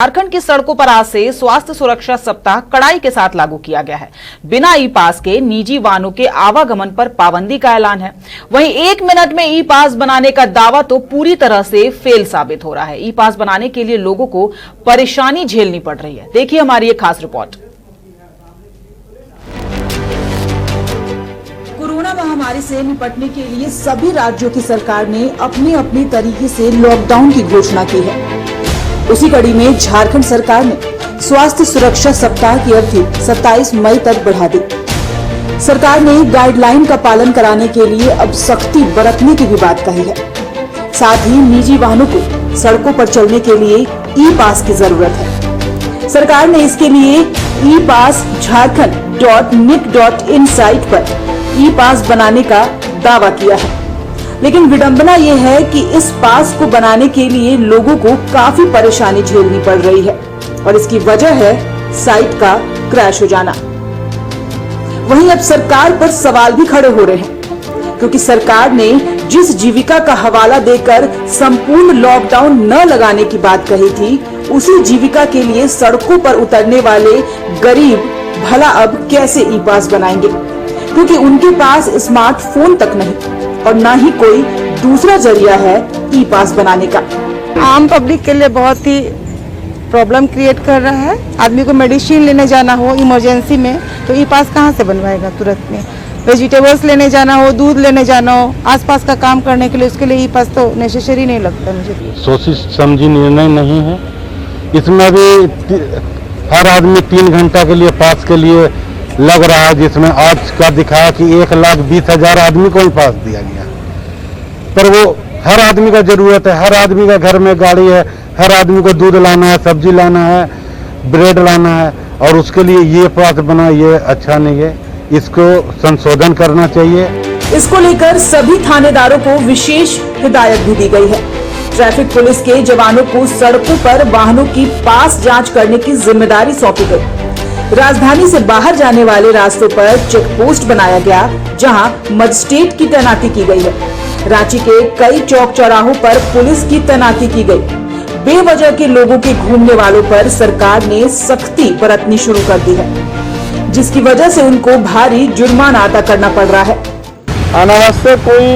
झारखंड की सड़कों पर आज से स्वास्थ्य सुरक्षा सप्ताह कड़ाई के साथ लागू किया गया है। बिना ई पास के निजी वाहनों के आवागमन पर पाबंदी का ऐलान है। वहीं 1 मिनट में ई पास बनाने का दावा तो पूरी तरह से फेल साबित हो रहा है। ई पास बनाने के लिए लोगों को परेशानी झेलनी पड़ रही है। देखिए हमारी एक खास रिपोर्ट। कोरोना महामारी से निपटने के लिए सभी राज्यों की सरकार ने अपने अपने तरीके से लॉकडाउन की घोषणा की है। उसी कड़ी में झारखंड सरकार ने स्वास्थ्य सुरक्षा सप्ताह की अवधि 27 मई तक बढ़ा दी। सरकार ने गाइडलाइन का पालन कराने के लिए अब सख्ती बरतने की भी बात कही है। साथ ही निजी वाहनों को सड़कों पर चलने के लिए ई पास की जरूरत है। सरकार ने इसके लिए ई पास jharkhand.nic.in साइट पर ई पास बनाने का दावा किया है। लेकिन विडंबना ये है कि इस पास को बनाने के लिए लोगों को काफी परेशानी झेलनी पड़ रही है और इसकी वजह है साइट का क्रैश हो जाना। वहीं अब सरकार पर सवाल भी खड़े हो रहे हैं, क्योंकि सरकार ने जिस जीविका का हवाला देकर संपूर्ण लॉकडाउन न लगाने की बात कही थी, उसी जीविका के लिए सड़कों पर उतरने वाले गरीब भला अब कैसे ई पास बनाएंगे, क्योंकि उनके पास स्मार्टफोन तक नहीं और ना ही कोई दूसरा जरिया है ई पास बनाने का। आम पब्लिक के लिए बहुत ही प्रॉब्लम क्रिएट कर रहा है। आदमी को मेडिसिन लेने जाना हो इमरजेंसी में तो ई पास कहाँ से बनवाएगा तुरंत में। वेजिटेबल्स लेने जाना हो, दूध लेने जाना हो, आसपास का काम करने के लिए उसके लिए ई पास तो नेसेसरी नहीं लगता मुझे। सोची समझी निर्णय नहीं है। इसमें भी हर आदमी 3 घंटा के लिए पास के लिए लग रहा है, जिसमें आज का दिखाया कि 1,20,000 आदमी को ही पास दिया गया। पर वो हर आदमी का जरूरत है, हर आदमी का घर में गाड़ी है, हर आदमी को दूध लाना है, सब्जी लाना है, ब्रेड लाना है, और उसके लिए ये पास बना, ये अच्छा नहीं है। इसको संशोधन करना चाहिए। इसको लेकर सभी थानेदारों को विशेष हिदायत भी दी गई है। ट्रैफिक पुलिस के जवानों को सड़कों पर वाहनों की पास जांच करने की जिम्मेदारी सौंपी गई। राजधानी से बाहर जाने वाले रास्तों पर चेक पोस्ट बनाया गया, जहां मजिस्ट्रेट की तैनाती की गई है। रांची के कई चौक चौराहों पर पुलिस की तैनाती की गई। बेवजह के लोगों के घूमने वालों पर सरकार ने सख्ती बरतनी शुरू कर दी है, जिसकी वजह से उनको भारी जुर्माना अदा करना पड़ रहा है। अनावश्यक कोई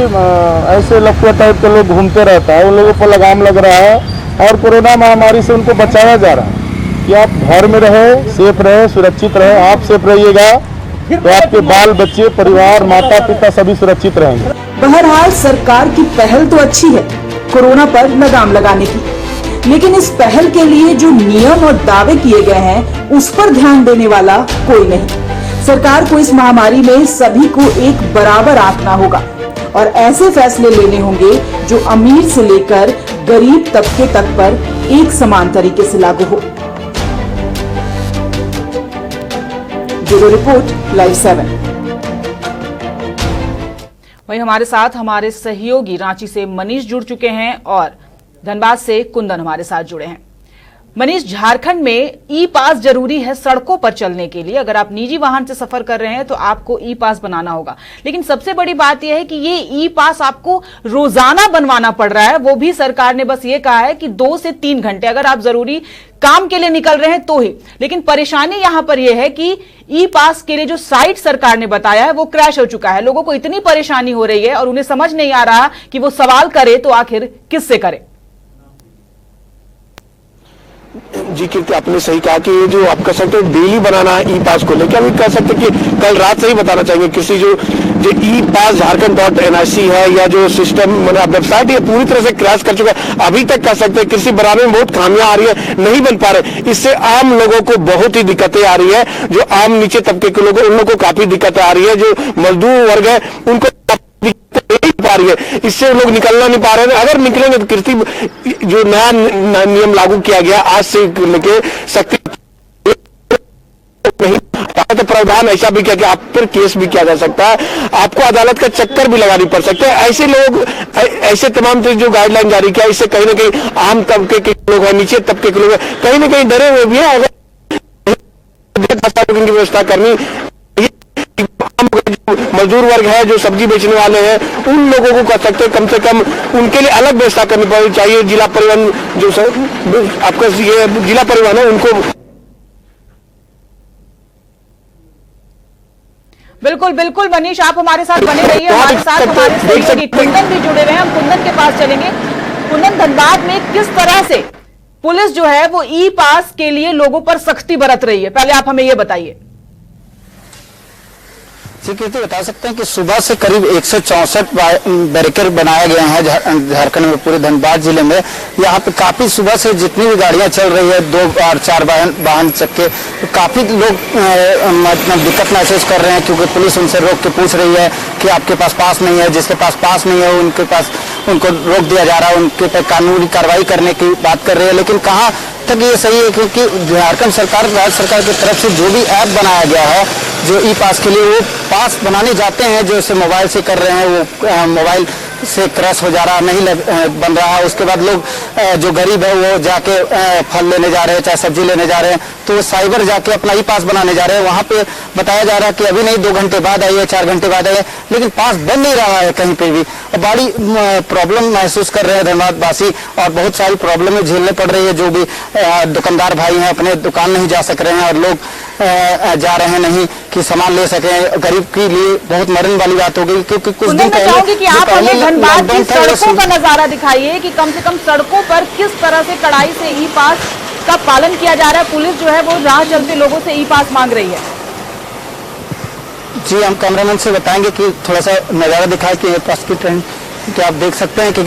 ऐसे लफुआ टाइप के लोग घूमते रहता है, उन लोगों पर लगाम लग रहा है और कोरोना महामारी से उनको बचाया जा रहा है कि आप घर में रहे, सेफ रहे, सुरक्षित रहे। आप सेफ रहिएगा तो आपके बाल बच्चे, परिवार, माता पिता सभी सुरक्षित रहेंगे। बहरहाल सरकार की पहल तो अच्छी है कोरोना पर लगाम लगाने की, लेकिन इस पहल के लिए जो नियम और दावे किए गए हैं उस पर ध्यान देने वाला कोई नहीं। सरकार को इस महामारी में सभी को एक बराबर आंकना होगा और ऐसे फैसले लेने होंगे जो अमीर से लेकर गरीब तबके तक पर एक समान तरीके से लागू हो। Bureau report, live 7। वहीं हमारे साथ हमारे सहयोगी रांची से मनीष जुड़ चुके हैं और धनबाद से कुंदन हमारे साथ जुड़े हैं। मनीष, झारखंड में ई पास जरूरी है सड़कों पर चलने के लिए। अगर आप निजी वाहन से सफर कर रहे हैं तो आपको ई पास बनाना होगा, लेकिन सबसे बड़ी बात यह है कि ये ई पास आपको रोजाना बनवाना पड़ रहा है। वो भी सरकार ने बस ये कहा है कि 2 से 3 घंटे अगर आप जरूरी काम के लिए निकल रहे हैं तो ही। लेकिन परेशानी यहां पर यह है कि ई पास के लिए जो साइट सरकार ने बताया है वो क्रैश हो चुका है। लोगों को इतनी परेशानी हो रही है और उन्हें समझ नहीं आ रहा कि वो सवाल करे तो आखिर किससे करे। जी कीर्ति, आपने सही कहा कि ये जो आप कह सकते हैं डेली बनाना है ई पास को लेकर, हम कह सकते हैं कि कल रात से ही बताना चाहेंगे किसी जो ई पास झारखंड.nic है या जो सिस्टम वेबसाइट ये पूरी तरह से क्रैश कर चुका है। अभी तक कह सकते हैं कृषि बनाने में बहुत खामियां आ रही है, नहीं बन पा रहे। इससे आम लोगों को बहुत ही दिक्कतें आ रही है। जो आम नीचे तबके के लोग, उन लोगों को काफी दिक्कतें आ रही है। जो मजदूर वर्ग है उनको पा रही है, इससे लोग निकलना नहीं पा रहे हैं। अगर निकलेंगे तो कृषि जो नया नियम लागू किया गया आज से लेके सख्ती नहीं, तो प्रावधान ऐसा भी किया कि आप पर केस भी किया जा सकता है, आपको अदालत का चक्कर भी लगानी पड़ सकता है। ऐसे लोग, ऐसे तमाम जो गाइडलाइन जारी किया, इससे कहीं ना कहीं आम तबके के लोग हैं, नीचे तबके के लोग हैं, कहीं ना कहीं डरे हुए भी है। अगर की व्यवस्था करनी, मजदूर वर्ग है, जो सब्जी बेचने वाले हैं, उन लोगों को कर सकते हैं कम से कम उनके लिए अलग व्यवस्था करनी पड़नी चाहिए। जिला परिवहन जो आपका ये जिला परिवहन है उनको बिल्कुल बिल्कुल मनीष, आप हमारे साथ बने रहिए। हमारे साथ हमारे सहयोगी कुंदन भी जुड़े हुए हैं, हम कुंदन के पास चलेंगे। कुंदन, धनबाद में किस तरह से पुलिस जो है वो ई पास के लिए लोगों पर सख्ती बरत रही है, पहले आप हमें ये बताइए। जी कीर्ति, बता सकते हैं कि सुबह से करीब 164 बैरिकेड बनाए गए हैं झारखंड में, पूरे धनबाद जिले में। यहाँ पे काफी सुबह से जितनी भी गाड़ियां चल रही है, 2 और 4 वाहन चक्के, तो काफी लोग मतलब दिक्कत महसूस कर रहे हैं, क्योंकि पुलिस उनसे रोक के पूछ रही है कि आपके पास पास नहीं है। जिसके पास पास नहीं है उनको रोक दिया जा रहा है, उनके पर कानूनी कार्रवाई करने की बात कर रही है। लेकिन कहाँ तक ये सही है, क्योंकि झारखंड सरकार, राज्य सरकार की तरफ से जो भी ऐप बनाया गया है जो ई पास के लिए, वो पास बनाने जाते हैं जो इसे मोबाइल से कर रहे हैं, वो मोबाइल से क्रैश हो जा रहा, नहीं बन रहा है। उसके बाद लोग जो गरीब है वो जाके फल लेने जा रहे हैं, चाहे सब्जी लेने जा रहे हैं, तो वो साइबर जाके अपना ई पास बनाने जा रहे हैं। वहां पे बताया जा रहा है कि अभी नहीं 2 घंटे बाद आइए, 4 घंटे बाद आइए, लेकिन पास बन नहीं रहा है कहीं पे भी। बड़ी प्रॉब्लम महसूस कर रहे हैं धनबाद वासी, और बहुत सारी प्रॉब्लमें झेलने पड़ रही है। जो भी दुकानदार भाई हैं अपने दुकान नहीं जा सक रहे हैं, और लोग जा रहे हैं नहीं कि सामान ले सकें। गरीब के लिए बहुत मरण वाली बात हो गई, क्योंकि कुछ दिन पहले कि आप हमें धनबाद की सड़कों का नजारा दिखाइए कि कम से कम सड़कों पर किस तरह से कड़ाई से ई पास का पालन किया जा रहा है। पुलिस जो है वो राह चलते लोगों से ई पास मांग रही है। जी, हम कैमरामैन से बताएंगे कि थोड़ा सा नजारा दिखाए कि ई पास की ट्रेंड कि आप देख सकते हैं कि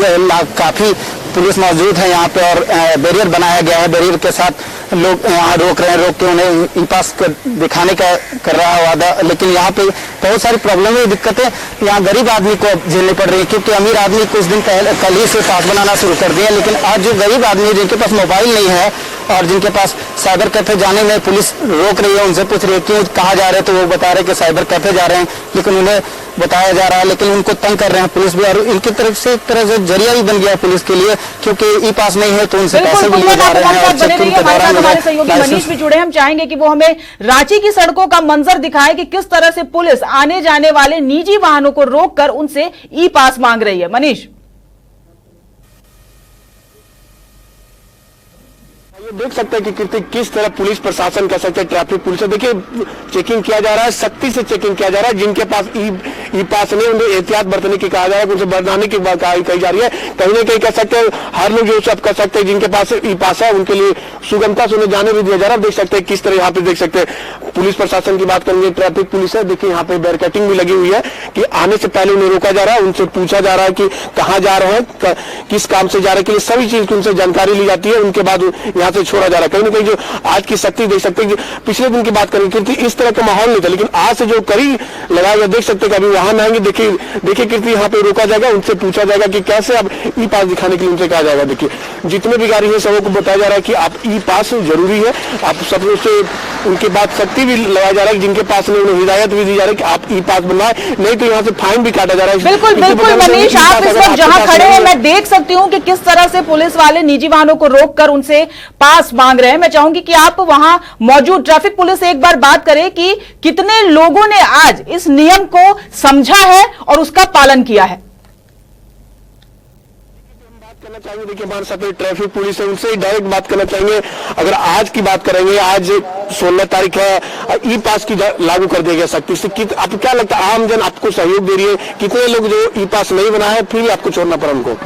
काफी पुलिस मौजूद है यहाँ पे, और बैरियर बनाया गया है। बैरियर के साथ लोग यहाँ रोक रहे हैं, रोक के उन्हें ई पास दिखाने का कर रहा है वादा। लेकिन यहाँ पे बहुत सारी प्रॉब्लमें, दिक्कतें यहाँ गरीब आदमी को झेलनी पड़ रही है, क्योंकि अमीर आदमी कुछ दिन पहले कल ही से पास बनाना शुरू कर दिया। लेकिन आज जो गरीब आदमी जिनके पास मोबाइल नहीं है और जिनके पास साइबर कैफे जाने में पुलिस रोक रही है, उनसे पूछ रही है क्यों कहाँ जा रहे हैं, तो वो बता रहे हैं कि साइबर कैफे जा रहे हैं, लेकिन उन्हें बताया जा रहा है, लेकिन उनको तंग कर रहे हैं पुलिस भी। और इनकी तरफ से एक तरह से जरिया भी बन गया है पुलिस के लिए, क्योंकि ई पास नहीं है तो उनसे पैसे भी लिए जा रहे हैं। हमारे सहयोगी मनीष भी जुड़े, हम चाहेंगे कि वो हमें रांची की सड़कों का मंजर दिखाए कि किस तरह से पुलिस आने जाने वाले निजी वाहनों को रोककर उनसे ई पास मांग रही है। मनीष, ये देख सकते हैं कि किस तरह पुलिस प्रशासन कर सकते हैं, ट्रैफिक पुलिस से देखिए चेकिंग किया जा रहा है, सख्ती से चेकिंग किया जा रहा है। जिनके पास ई पास नहीं, उन्हें एहतियात बरतने की कहा जा रहा है, उनसे बनाने की बात कही जा रही है। कहीं ना कहीं कह सकते हैं हर लोग जो सब कर सकते हैं, जिनके पास ई पास है उनके लिए सुगमता से उन्हें जाने भी दिया जा रहा है। देख सकते हैं किस तरह यहाँ पे देख सकते हैं पुलिस प्रशासन की बात करेंगे, ट्रैफिक पुलिस है। देखिए यहाँ पे बैरिकेडिंग भी लगी हुई है कि आने से पहले उन्हें रोका जा रहा है, उनसे पूछा जा रहा है कि कहाँ जा रहे हैं, किस काम से जा रहे हैं, सभी चीज की उनसे जानकारी ली जाती है, उनके बाद यहाँ से छोड़ा जा रहा है। कहीं ना कहीं जो आज की सख्ती देख सकते हैं, पिछले दिन की बात करेंगे कीर्ति इस तरह का माहौल नहीं था, लेकिन आज से जो कड़ी लगाया गया देख सकते हैं कि अभी वाहन आएंगे। देखिए कीर्ति यहाँ पे रोका जाएगा, उनसे पूछा जाएगा कि कैसे अब ई पास दिखाने के लिए उनसे कहा जाएगा। देखिए जितने भी गाड़ी है सबों को बताया जा रहा है कि आप ई पास जरूरी है, आप सब से उनके बाद सख्ती भी लगाया जा रहा है, जिनके पास नहीं उन्हें हिदायत भी दी जा रही है कि आप ई पास बनवाए, नहीं तो यहाँ से फाइन भी काटा जा रहा है। बिल्कुल बिल्कुल मनीष, आप इस वक्त जहां खड़े हैं मैं देख सकती हूँ कि किस तरह से पुलिस वाले निजी वाहनों को रोककर उनसे पास मांग रहे हैं। मैं चाहूंगी कि आप वहां मौजूद ट्रैफिक पुलिस से एक बार बात करें कि कितने लोगों ने आज इस नियम को समझा है और उसका पालन किया है। करना चाहेंगे, देखिए हमारे साथ ट्रैफिक पुलिस है, उनसे डायरेक्ट बात करना चाहेंगे। अगर आज की बात करेंगे, आज 16 तारीख है, ई पास की लागू कर दिया गया सख्ती से, आपको क्या लगता है आम जन आपको सहयोग दे रही है? कितने लोग जो ई पास नहीं बना है फिर आपको छोड़ना पड़ा उनको?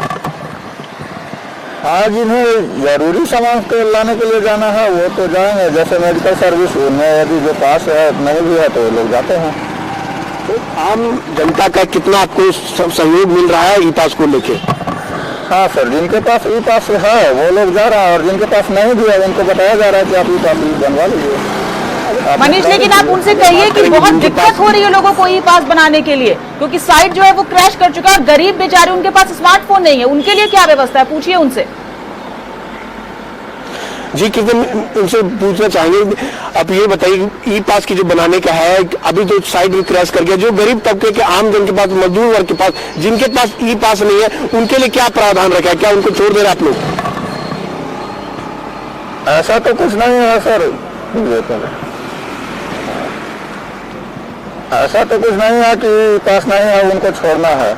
आज इन्हें जरूरी सामान को लाने के लिए जाना है वो तो जाएंगे, जैसे मेडिकल सर्विस उनमें यदि जो पास है नहीं भी है तो वो लोग जाते हैं। तो आम जनता का कितना आपको सहयोग मिल रहा है ई पास को लेके? हाँ सर, जिनके पास ई पास है वो लोग जा रहा है, और जिनके पास नहीं भी है उनको बताया जा रहा है कि आप ई पास बनवा लीजिए। मनीष, लेकिन आप उनसे कहिए कि बहुत दिक्कत हो रही है लोगों को ई पास बनाने के लिए, क्योंकि साइट जो है वो क्रैश कर चुका है। गरीब बेचारे, उनके पास स्मार्टफोन नहीं है, उनके लिए क्या व्यवस्था है, पूछिए उनसे। जी कितने उनसे पूछना चाहेंगे, आप ये बताइए ई पास की जो बनाने का है, अभी तो साइट भी क्रैश कर गया, जो गरीब तबके के आम जन के पास, मजदूर वर्ग के पास, जिनके पास ई पास नहीं है, उनके लिए क्या प्रावधान रखा है? क्या उनको छोड़ दे रहे आप लोग? ऐसा तो कुछ नहीं है सर, ऐसा तो कुछ नहीं है कि पास नहीं है उनको छोड़ना है।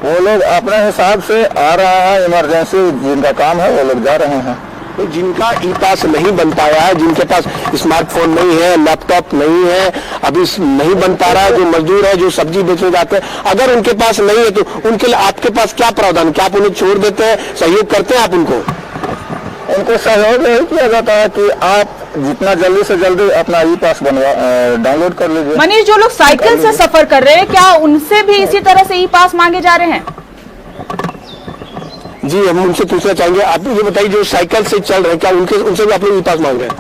वो लोग अपने हिसाब से आ रहा है, इमरजेंसी जिनका काम है वो लोग जा रहे हैं। तो जिनका ई पास नहीं बन पाया है, जिनके पास स्मार्टफोन नहीं है, लैपटॉप नहीं है, अभी नहीं बन पा रहा है, जो मजदूर है, जो सब्जी बेचने जाते हैं, अगर उनके पास नहीं है तो उनके लिए आपके पास क्या प्रावधान, क्या आप उन्हें छोड़ देते हैं, सहयोग करते हैं आप उनको? उनको सहयोग यही किया जाता है कि आप जितना जल्दी से जल्दी अपना ई पास डाउनलोड कर लीजिए। मनीष, जो लोग साइकिल से सफर कर रहे हैं, क्या उनसे भी इसी तरह से ई पास मांगे जा रहे हैं? जी, हम उनसे पूछना चाहेंगे, आप ये बताइए जो साइकिल से चल रहे हैं, क्या उनसे भी आप लोग ई पास मांग रहे हैं?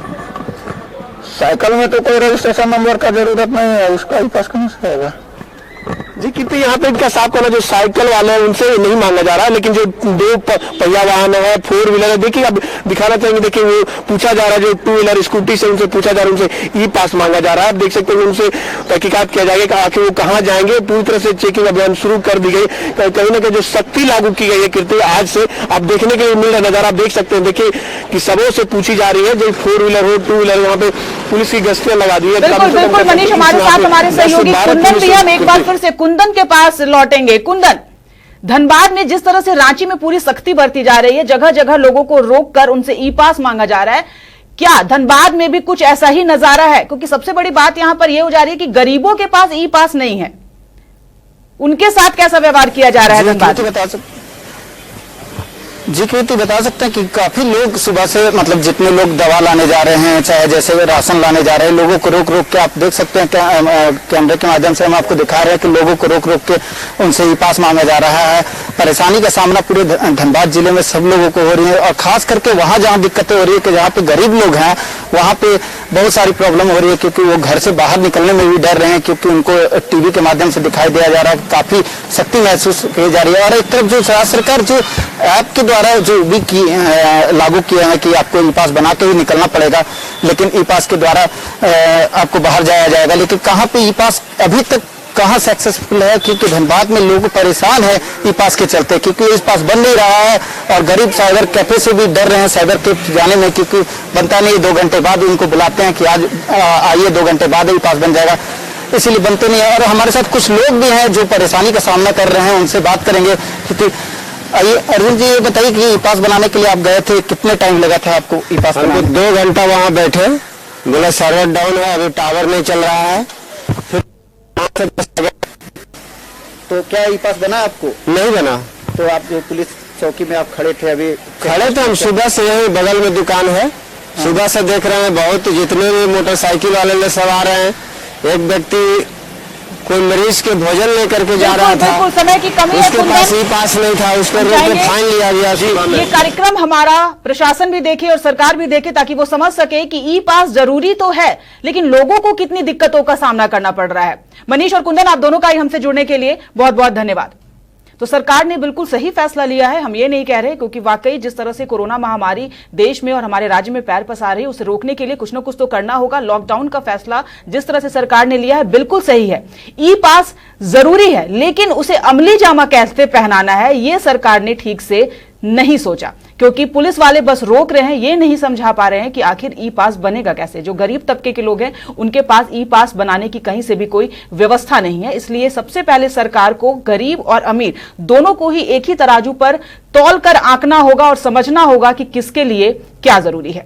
साइकिल में तो कोई रजिस्ट्रेशन नंबर का जरूरत नहीं है, उसका ई पास कहाँ से आएगा? जी, कितने यहाँ पे इनका साफ करना, जो साइकिल वाले हैं उनसे नहीं मांगा जा रहा है, लेकिन जो दो पहिया वाहन है, 4 व्हीलर है, देखिए अब दिखाना चाहेंगे, देखिए वो पूछा जा रहा है, जो 2 व्हीलर स्कूटी से उनसे पूछा जा रहा है, उनसे ई पास मांगा जा रहा है। आप देख सकते हैं उनसे तहकीकात किया जाएगा कि आखिर वो कहाँ जाएंगे। पूरी तरह से चेकिंग अभियान शुरू कर दी गई, कहीं ना कहीं जो सख्ती लागू की गई है कीर्ति आज से आप देखने के लिए मिल रहा नजारा, आप देख सकते हैं। देखिए कि सबों से पूछी जा रही है, जो 4 व्हीलर हो, 2 व्हीलर, वहाँ पे पुलिस की गश्तियां लगा दी है। बिल्कुल मनीष, हमारे साथ हमारे सहयोगी कुंदन भी, हम एक बार फिर से कुंदन के पास लौटेंगे। कुंदन, धनबाद में जिस तरह से रांची में पूरी सख्ती बरती जा रही है, जगह जगह लोगों को रोककर उनसे ई पास मांगा जा रहा है, क्या धनबाद में भी कुछ ऐसा ही नजारा है? क्योंकि सबसे बड़ी बात यहां पर यह हो जा रही है कि गरीबों के पास ई पास नहीं है, उनके साथ कैसा व्यवहार किया जा रहा है धनबाद? जी कीर्ति, बता सकते हैं कि काफी लोग सुबह से, मतलब जितने लोग दवा लाने जा रहे हैं, चाहे जैसे राशन लाने जा रहे हैं, लोगों को रोक रोक के आप देख सकते हैं, कैमरे के माध्यम से हम आपको दिखा रहे हैं कि लोगों को रोक रोक के उनसे ई पास मांगा जा रहा है। परेशानी का सामना पूरे धनबाद जिले में सब लोगों को हो रही है, और खास करके वहां जहाँ दिक्कतें हो रही है कि जहाँ पे गरीब लोग हैं वहां पे बहुत सारी प्रॉब्लम हो रही है, क्योंकि वो घर से बाहर निकलने में भी डर रहे हैं, क्योंकि उनको टीवी के माध्यम से दिखाई दिया जा रहा है, काफी सख्ती महसूस की जा रही है। और एक तरफ जो सरकार जो ऐप के द्वारा जो भी लागू किए हैं कि आपको ई पास बना के ही निकलना पड़ेगा, लेकिन ई पास के द्वारा आपको बाहर जाया जाएगा, लेकिन कहाँ पे ई पास अभी तक कहाँ सक्सेसफुल है? क्योंकि धनबाद में लोग परेशान है ई पास के चलते, क्योंकि ई पास बन नहीं रहा है, और गरीब साइबर कैफे से भी डर रहे हैं साइबर कैफे जाने में, क्योंकि बनता नहीं, 2 घंटे बाद उनको बुलाते हैं कि आज आइए, 2 घंटे बाद ई पास बन जाएगा, इसीलिए बनते नहीं है। और हमारे साथ कुछ लोग भी हैं जो परेशानी का सामना कर रहे हैं, उनसे बात करेंगे। क्योंकि आइए अर्जुन जी, ये बताइए कि ई पास बनाने के लिए आप गए थे, कितने टाइम लगा था आपको ई पास बनाने? 2 घंटा वहाँ बैठे, बोला सर्वर डाउन है, अभी टावर नहीं चल रहा है, फिर तो क्या ई पास बना आपको? नहीं बना। तो आप जो पुलिस चौकी में आप खड़े थे, अभी खड़े थे हम सुबह से, यही बगल में दुकान है, सुबह से देख रहे हैं बहुत, जितने भी मोटरसाइकिल वाले ले सब आ रहे हैं। एक व्यक्ति कोई मरीज के भोजन लेकर के जा रहा था, समय की कमी है, उसके पास ई पास नहीं था, उसको रोक के फाइन लिया गया। ये कार्यक्रम हमारा प्रशासन भी देखे और सरकार भी देखे, ताकि वो समझ सके कि ई पास जरूरी तो है, लेकिन लोगों को कितनी दिक्कतों का सामना करना पड़ रहा है। मनीष और कुंदन, आप दोनों का ही हमसे जुड़ने के लिए बहुत बहुत धन्यवाद। तो सरकार ने बिल्कुल सही फैसला लिया है, हम ये नहीं कह रहे, क्योंकि वाकई जिस तरह से कोरोना महामारी देश में और हमारे राज्य में पैर पसार रही है, उसे रोकने के लिए कुछ न कुछ तो करना होगा। लॉकडाउन का फैसला जिस तरह से सरकार ने लिया है बिल्कुल सही है, ई पास जरूरी है, लेकिन उसे अमली जामा कैसे पहनाना है ये सरकार ने ठीक से नहीं सोचा, क्योंकि पुलिस वाले बस रोक रहे हैं, ये नहीं समझा पा रहे हैं कि आखिर ई पास बनेगा कैसे। जो गरीब तबके के लोग हैं उनके पास ई पास बनाने की कहीं से भी कोई व्यवस्था नहीं है। इसलिए सबसे पहले सरकार को गरीब और अमीर दोनों को ही एक ही तराजू पर तौल कर आंकना होगा और समझना होगा कि किसके लिए क्या जरूरी है।